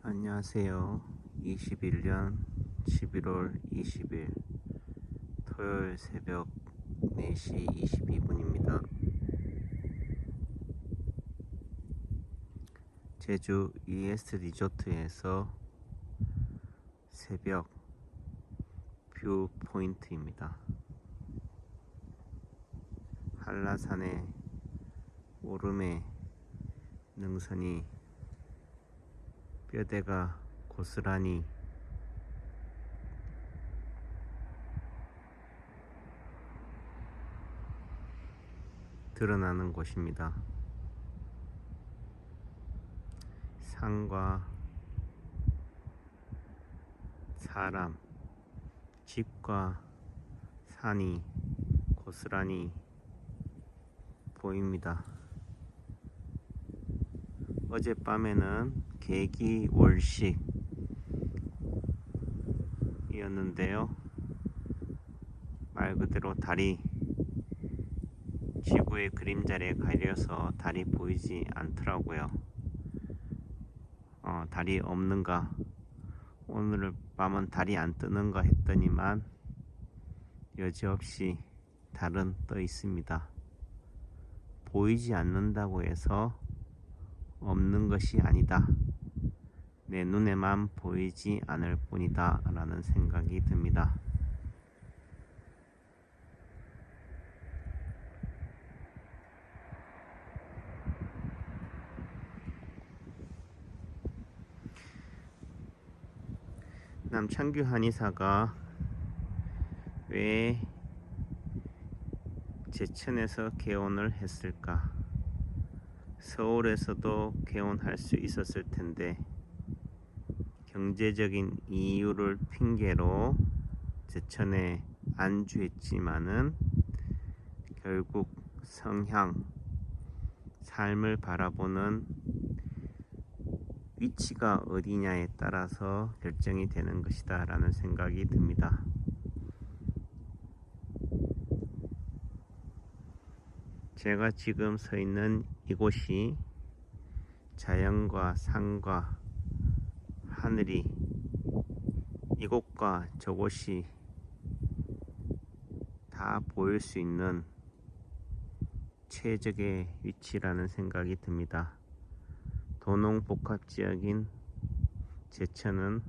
안녕하세요. 21년 11월 20일 토요일 새벽 4시 22분입니다. 제주 ES 리조트에서 새벽 뷰 포인트입니다. 한라산의 오름에 능선이 뼈대가 고스란히 드러나는 곳입니다. 산과 사람, 집과 산이 고스란히 보입니다. 어젯밤에는 개기월식이었는데요. 말 그대로 달이 지구의 그림자에 가려서 달이 보이지 않더라고요. 달이 없는가, 오늘 밤은 달이 안 뜨는가 했더니만 여지없이 달은 떠 있습니다. 보이지 않는다고 해서 없는 것이 아니다. 내 눈에만 보이지 않을 뿐이다 라는 생각이 듭니다. 남창규 한의사가 왜 제천에서 개원을 했을까? 서울에서도 개원할 수 있었을 텐데 경제적인 이유를 핑계로 제천에 안주했지만은 결국 성향, 삶을 바라보는 위치가 어디냐에 따라서 결정이 되는 것이다 라는 생각이 듭니다. 제가 지금 서 있는 이곳이 자연과 산과 하늘이 이곳과 저곳이 다 보일 수 있는 최적의 위치라는 생각이 듭니다. 도농복합지역인 제천은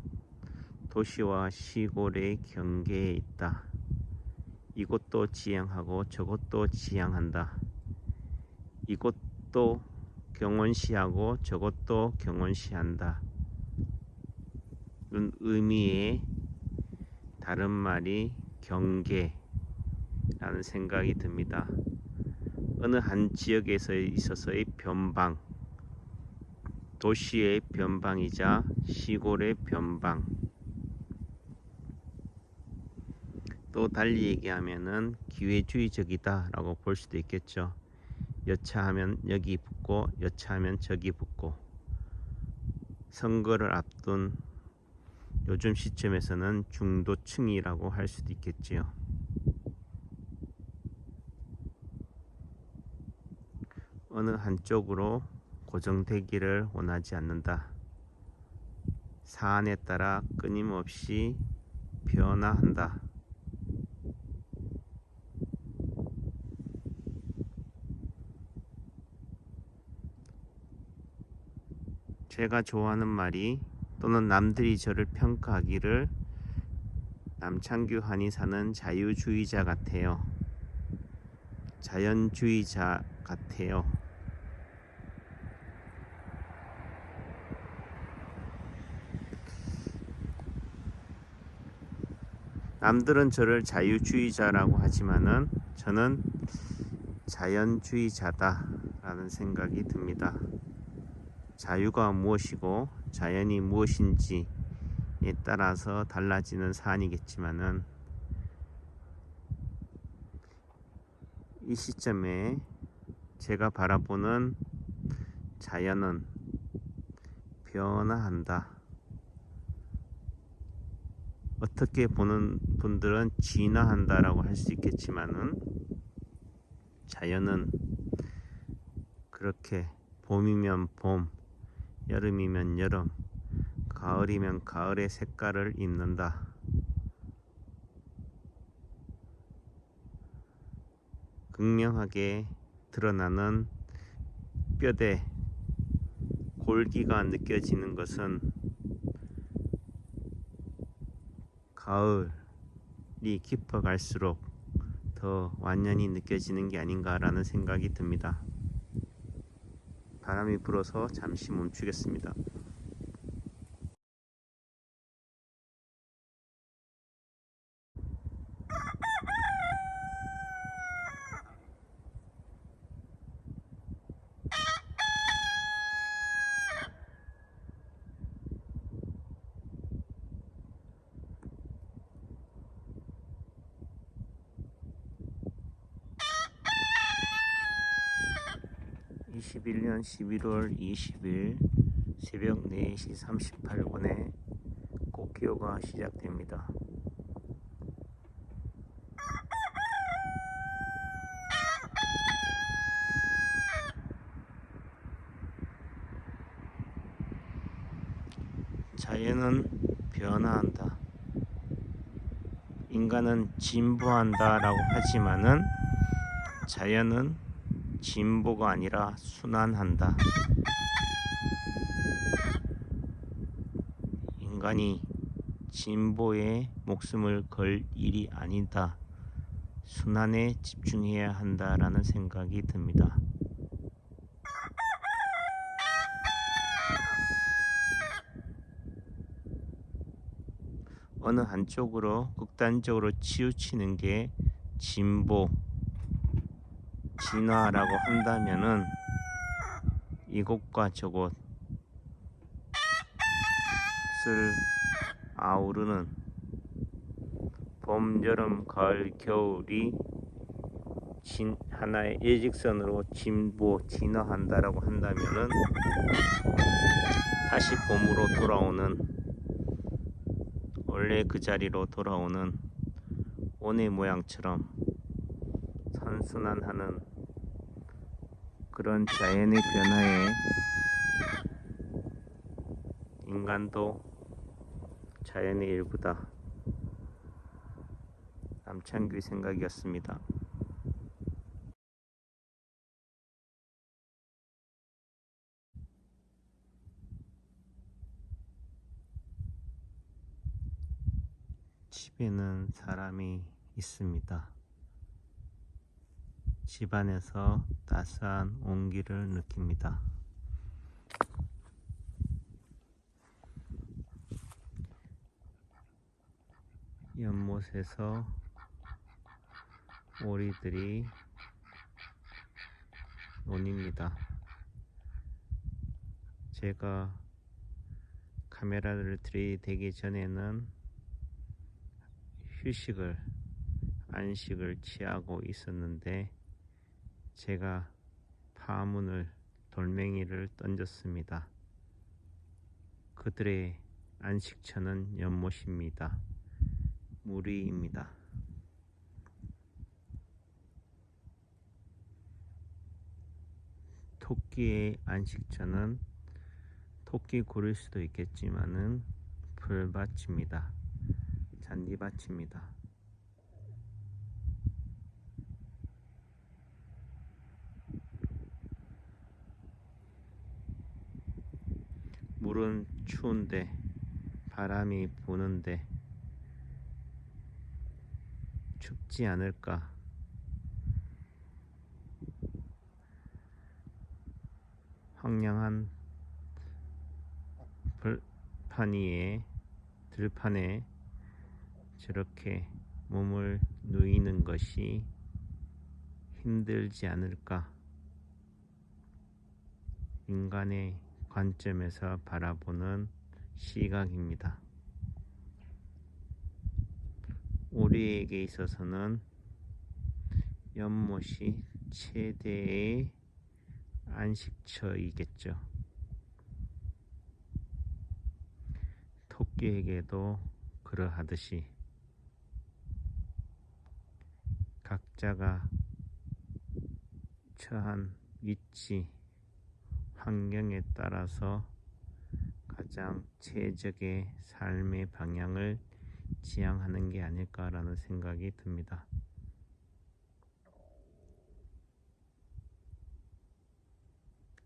도시와 시골의 경계에 있다. 이곳도 지향하고 저곳도 지향한다. 이곳도 경원시하고 저곳도 경원시한다. 이런 의미의 다른 말이 경계라는 생각이 듭니다. 어느 한 지역에서 있어서의 변방, 도시의 변방이자 시골의 변방. 또 달리 얘기하면은 기회주의적이다 라고 볼 수도 있겠죠. 여차하면 여기 붙고 여차하면 저기 붙고. 선거를 앞둔 요즘 시점에서는 중도층이라고 할 수도 있겠지요. 어느 한쪽으로 고정되기를 원하지 않는다. 사안에 따라 끊임없이 변화한다. 제가 좋아하는 말이, 또는 남들이 저를 평가하기를 남창규 한의사는 자유주의자 같아요. 자연주의자 같아요. 남들은 저를 자유주의자라고 하지만은 저는 자연주의자다 라는 생각이 듭니다. 자유가 무엇이고 자연이 무엇인지에 따라서 달라지는 사안이겠지만은 이 시점에 제가 바라보는 자연은 변화한다. 어떻게 보는 분들은 진화한다라고 할 수 있겠지만은 자연은 그렇게 봄이면 봄, 여름이면 여름, 그 가을이면 가을의 색깔을 입는다. 극명하게 드러나는 뼈대, 골기가 느껴지는 것은 가을이 깊어갈수록 더 완연히 느껴지는 게 아닌가라는 생각이 듭니다. 바람이 불어서 잠시 멈추겠습니다. 21년 11월 20일 새벽 4시 38분에 꽃기호가 시작됩니다. 자연은 변화한다. 인간은 진보한다 라고 하지만은 자연은 진보가 아니라 순환한다. 인간이 진보에 목숨을 걸 일이 아니다. 순환에 집중해야 한다라는 생각이 듭니다. 어느 한쪽으로 극단적으로 치우치는 게 진보, 진화라고 한다면은 이곳과 저곳을 아우르는 봄, 여름, 가을, 겨울이 하나의 일직선으로 진보, 진화한다라고 한다면은 다시 봄으로 돌아오는, 원래 그 자리로 돌아오는 원의 모양처럼 선순환하는 그런 자연의 변화에 인간도 자연의 일부다. 남창규의 생각이었습니다. 집에는 사람이 있습니다. 집안에서 따스한 온기를 느낍니다. 연못에서 오리들이 논입니다. 제가 카메라를 들이대기 전에는 안식을 취하고 있었는데 제가 돌멩이를 던졌습니다. 그들의 안식처는 연못입니다. 무리입니다. 토끼의 안식처는 토끼굴일 수도 있겠지만은 풀밭입니다. 잔디밭입니다. 물은 추운데 바람이 부는데 춥지 않을까? 황량한 들판에 저렇게 몸을 누이는 것이 힘들지 않을까? 인간의 관점에서 바라보는 시각입니다. 우리에게 있어서는 연못이 최대의 안식처이겠죠. 토끼에게도 그러하듯이 각자가 처한 위치, 환경에 따라서 가장 최적의 삶의 방향을 지향하는 게 아닐까라는 생각이 듭니다.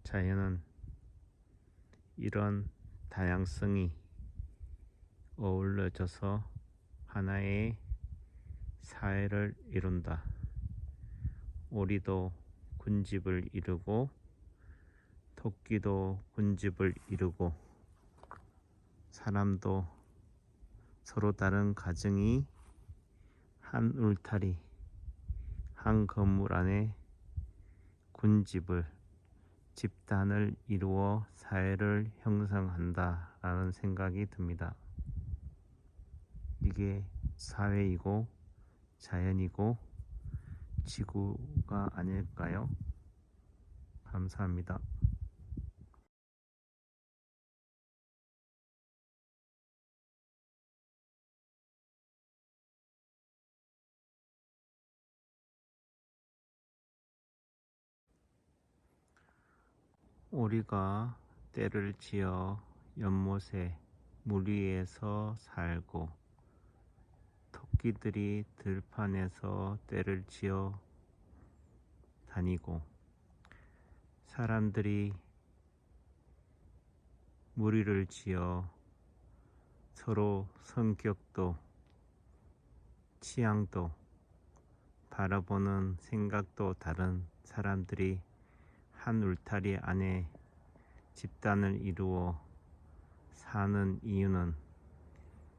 자연은 이런 다양성이 어우러져서 하나의 사회를 이룬다. 오리도 군집을 이루고 토끼도 군집을 이루고 사람도 서로 다른 가정이 한 울타리, 한 건물 안에 군집을, 집단을 이루어 사회를 형성한다라는 생각이 듭니다. 이게 사회이고 자연이고 지구가 아닐까요? 감사합니다. 오리가 떼를 지어 연못에 물 위에서 살고 토끼들이 들판에서 떼를 지어 다니고 사람들이 무리를 지어 서로 성격도 취향도 바라보는 생각도 다른 사람들이 한 울타리 안에 집단을 이루어 사는 이유는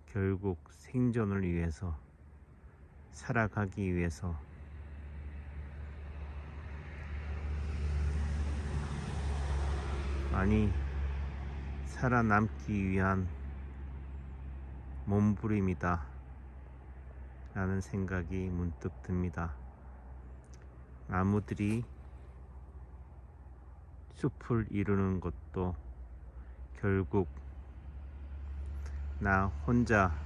결국 생존을 위해서, 살아가기 위해서, 아니 살아남기 위한 몸부림이다 라는 생각이 문득 듭니다. 나무들이 숲을 이루는 것도 결국 나 혼자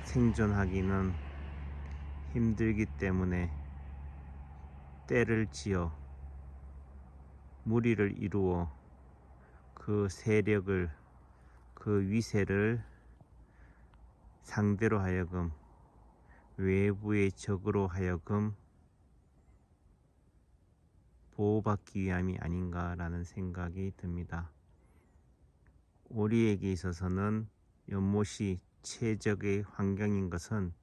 생존하기는 힘들기 때문에 떼를 지어 무리를 이루어 그 세력을, 그 위세를 상대로 하여금 외부의 적으로 하여금 보호받기 위함이 아닌가라는 생각이 듭니다. 오리에게 있어서는 연못이 최적의 환경인 것은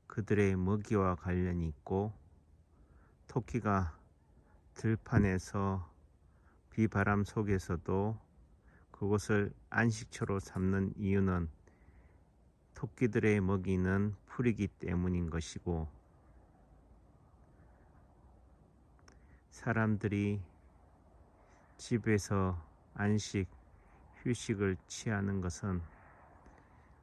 그들의 먹이와 관련이 있고, 토끼가 들판에서 비바람 속에서도 그곳을 안식처로 삼는 이유는 토끼들의 먹이는 풀이기 때문인 것이고, 사람들이 집에서 안식, 휴식을 취하는 것은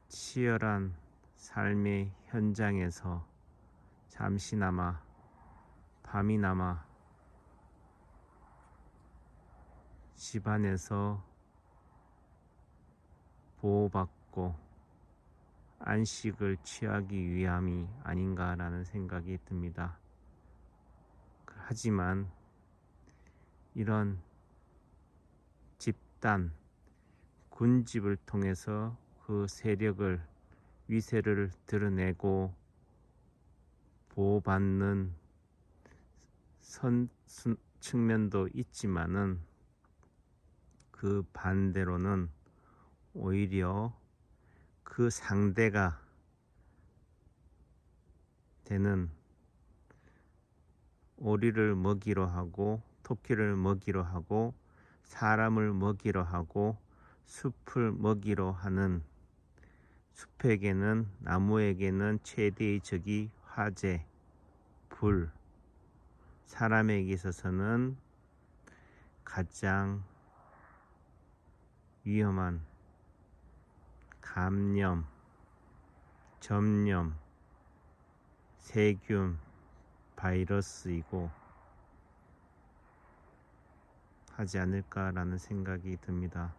치열한 삶의 현장에서 잠시나마, 밤이나마 집안에서 보호받고 안식을 취하기 위함이 아닌가라는 생각이 듭니다. 하지만 이런 집단, 군집을 통해서 그 세력을, 위세를 드러내고 보호받는 측면도 있지만은 그 반대로는 오히려 그 상대가 되는 오리를 먹이로 하고 토끼를 먹이로 하고 사람을 먹이로 하고 숲을 먹이로 하는, 숲에게는, 나무에게는 최대의 적이 화재, 불, 사람에게 있어서는 가장 위험한 감염, 전염, 세균, 바이러스이고 하지 않을까라는 생각이 듭니다.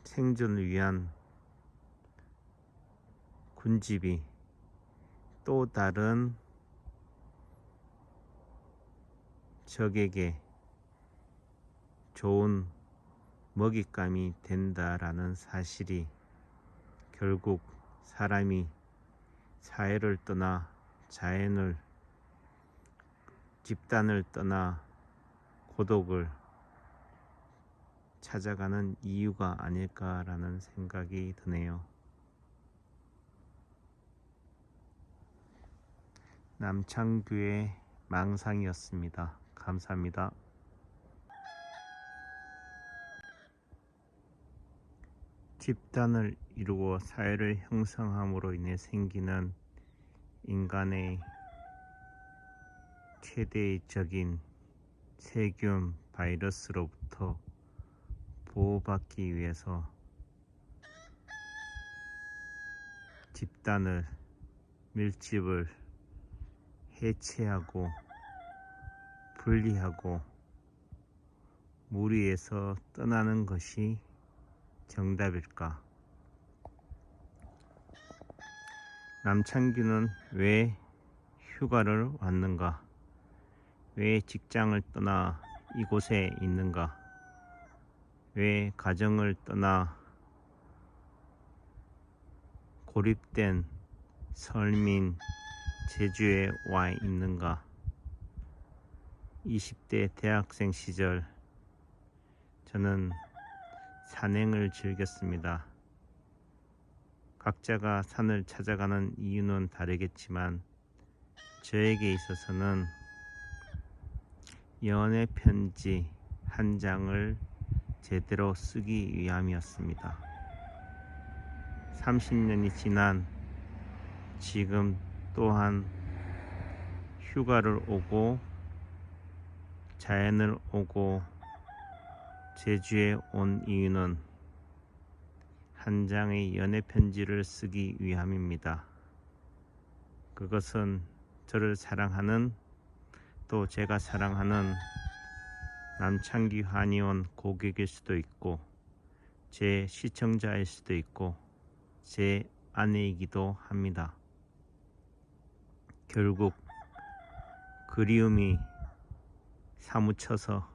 생존을 위한 군집이 또 다른 적에게 좋은 먹잇감이 된다라는 사실이 결국 사람이 사회를 떠나 자연을, 집단을 떠나 고독을 찾아가는 이유가 아닐까라는 생각이 드네요. 남창규의 망상이었습니다. 감사합니다. 집단을 이루고 사회를 형성함으로 인해 생기는 인간의 최대적인 세균 바이러스로부터 보호받기 위해서 집단을, 밀집을 해체하고 분리하고 무리해서 떠나는 것이 정답일까? 남창규는 왜 휴가를 왔는가? 왜 직장을 떠나 이곳에 있는가? 왜 가정을 떠나 고립된 설민 제주에 와 있는가? 20대 대학생 시절 저는 산행을 즐겼습니다. 각자가 산을 찾아가는 이유는 다르겠지만 저에게 있어서는 연애 편지 한 장을 제대로 쓰기 위함이었습니다. 30년이 지난 지금 또한 휴가를 오고 자연을 오고 제주에 온 이유는 한 장의 연애 편지를 쓰기 위함입니다. 그것은 저를 사랑하는, 또 제가 사랑하는 남창규 한의원 고객일 수도 있고 제 시청자일 수도 있고 제 아내이기도 합니다. 결국 그리움이 사무쳐서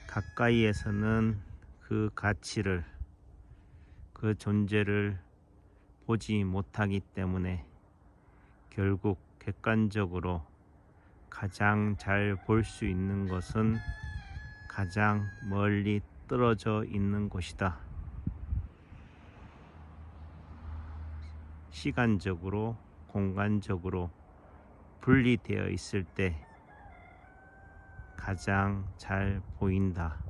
가까이에서는 그 가치를, 그 존재를 보지 못하기 때문에 결국 객관적으로 가장 잘 볼 수 있는 것은 가장 멀리 떨어져 있는 곳이다. 시간적으로, 공간적으로 분리되어 있을 때 가장 잘 보인다.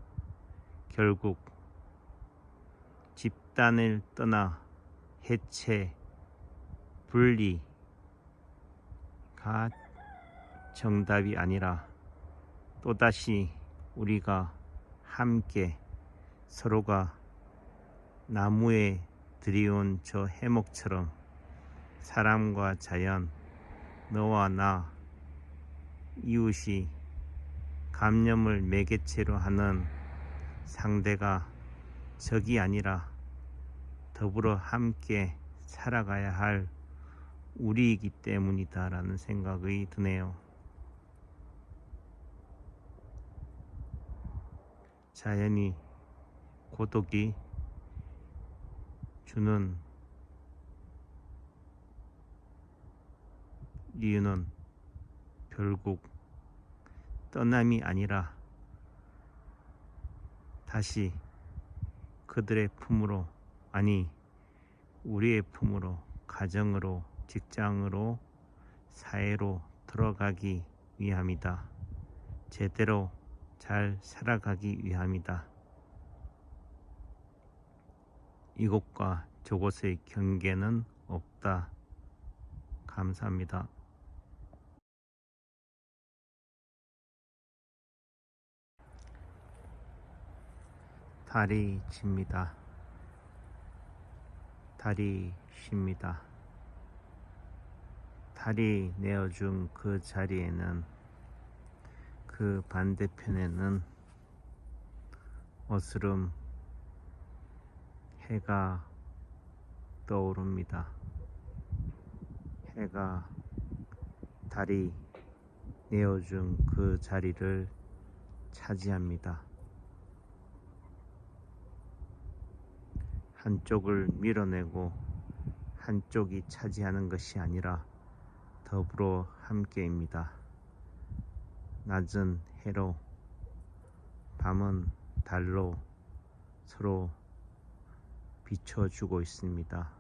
결국 집단을 떠나 해체, 분리가 정답이 아니라 또다시 우리가 함께 서로가 나무에 들이온 저 해목처럼 사람과 자연, 너와 나, 이웃이 감염을 매개체로 하는 상대가 적이 아니라 더불어 함께 살아가야 할 우리이기 때문이다라는 생각이 드네요. 자연이, 고독이 주는 이유는 결국 떠남이 아니라 다시 그들의 품으로, 아니 우리의 품으로, 가정으로, 직장으로, 사회로 들어가기 위함이다. 제대로 잘 살아가기 위함이다. 이곳과 저곳의 경계는 없다. 감사합니다. 달이 집니다. 달이 쉽니다. 달이 내어준 그 자리에는, 그 반대편에는 어스름 해가 떠오릅니다. 해가 달이 내어준 그 자리를 차지합니다. 한쪽을 밀어내고 한쪽이 차지하는 것이 아니라 더불어 함께입니다. 낮은 해로, 밤은 달로 서로 비춰주고 있습니다.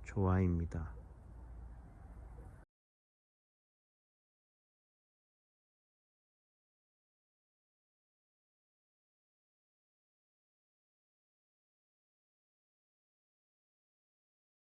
조화입니다.